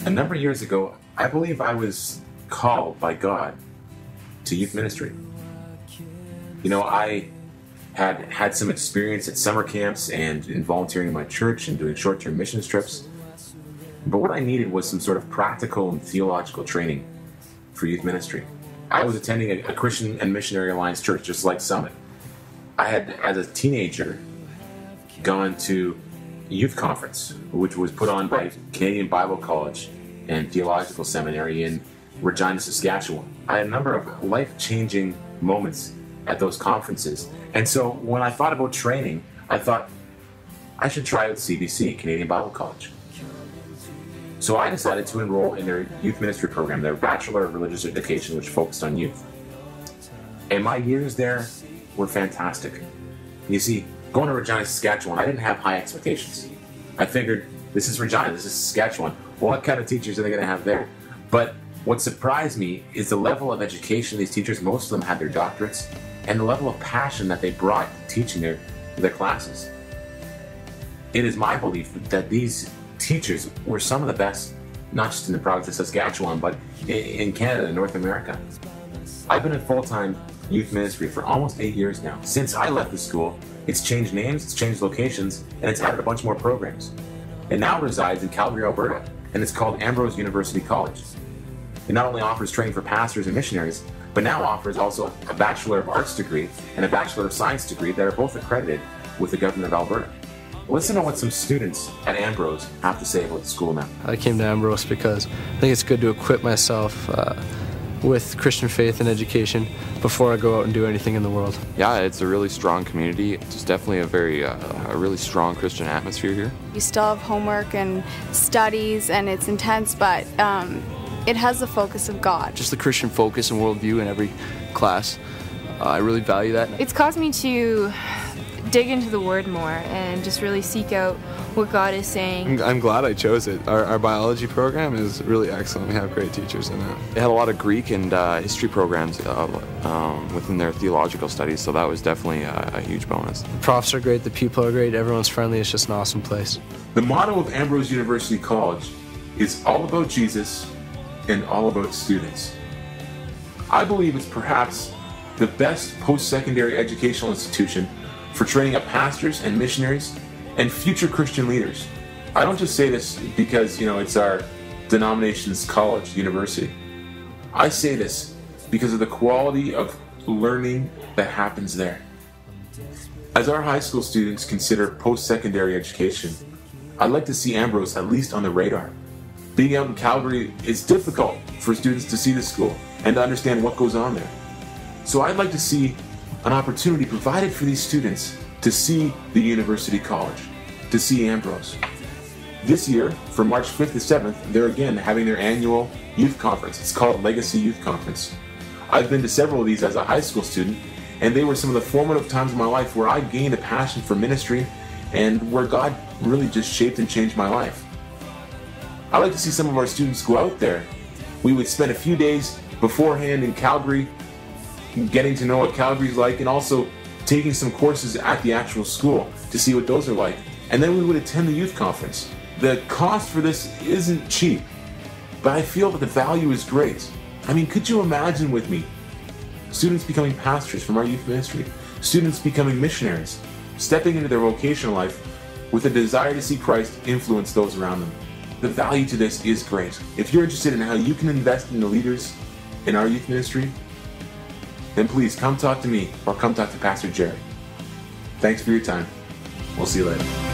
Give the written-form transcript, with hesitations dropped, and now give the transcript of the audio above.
A number of years ago, I believe I was called by God to youth ministry. You know, I had some experience at summer camps and in volunteering in my church and doing short-term missions trips. But what I needed was some sort of practical and theological training for youth ministry. I was attending a Christian and Missionary Alliance church just like Summit. I had, as a teenager, gone to a youth conference, which was put on by Canadian Bible College and Theological Seminary in Regina, Saskatchewan. I had a number of life-changing moments at those conferences. And so when I thought about training, I thought I should try out CBC, Canadian Bible College. So I decided to enroll in their youth ministry program, their Bachelor of Religious Education, which focused on youth. And my years there were fantastic. You see, going to Regina, Saskatchewan, I didn't have high expectations. I figured, this is Regina, this is Saskatchewan. What kind of teachers are they going to have there? But what surprised me is the level of education of these teachers. Most of them had their doctorates, and the level of passion that they brought to teaching their classes. It is my belief that these teachers were some of the best, not just in the province of Saskatchewan, but in Canada and North America. I've been in full-time youth ministry for almost 8 years now. Since I left the school, it's changed names, it's changed locations, and it's added a bunch more programs. It now resides in Calgary, Alberta, and it's called Ambrose University College. It not only offers training for pastors and missionaries, but now offers also a Bachelor of Arts degree and a Bachelor of Science degree that are both accredited with the government of Alberta. Listen to what some students at Ambrose have to say about the school now. I came to Ambrose because I think it's good to equip myself with Christian faith and education before I go out and do anything in the world. Yeah, it's a really strong community. It's definitely a really strong Christian atmosphere here. You still have homework and studies, and it's intense, but it has the focus of God. Just the Christian focus and worldview in every class. I really value that. It's caused me to dig into the Word more and just really seek out what God is saying. I'm glad I chose it. Our biology program is really excellent. We have great teachers in it. They had a lot of Greek and history programs within their theological studies, so that was definitely a huge bonus. The profs are great, the people are great, everyone's friendly. It's just an awesome place. The motto of Ambrose University College is all about Jesus and all about students. I believe it's perhaps the best post-secondary educational institution for training up pastors and missionaries and future Christian leaders. I don't just say this because, it's our denomination's college, university. I say this because of the quality of learning that happens there. As our high school students consider post-secondary education, I'd like to see Ambrose at least on the radar. Being out in Calgary, it's difficult for students to see the school and to understand what goes on there. So I'd like to see an opportunity provided for these students to see the University College, to see Ambrose. This year, from March 5th to 7th, they're again having their annual youth conference. It's called Legacy Youth Conference. I've been to several of these as a high school student, and they were some of the formative times of my life where I gained a passion for ministry and where God really just shaped and changed my life. I'd like to see some of our students go out there. We would spend a few days beforehand in Calgary getting to know what Calgary's like, and also taking some courses at the actual school to see what those are like. And then we would attend the youth conference. The cost for this isn't cheap, but I feel that the value is great. I mean, could you imagine with me students becoming pastors from our youth ministry, students becoming missionaries, stepping into their vocational life with a desire to see Christ influence those around them? The value to this is great. If you're interested in how you can invest in the leaders in our youth ministry, then please come talk to me or come talk to Pastor Jerry. Thanks for your time. We'll see you later.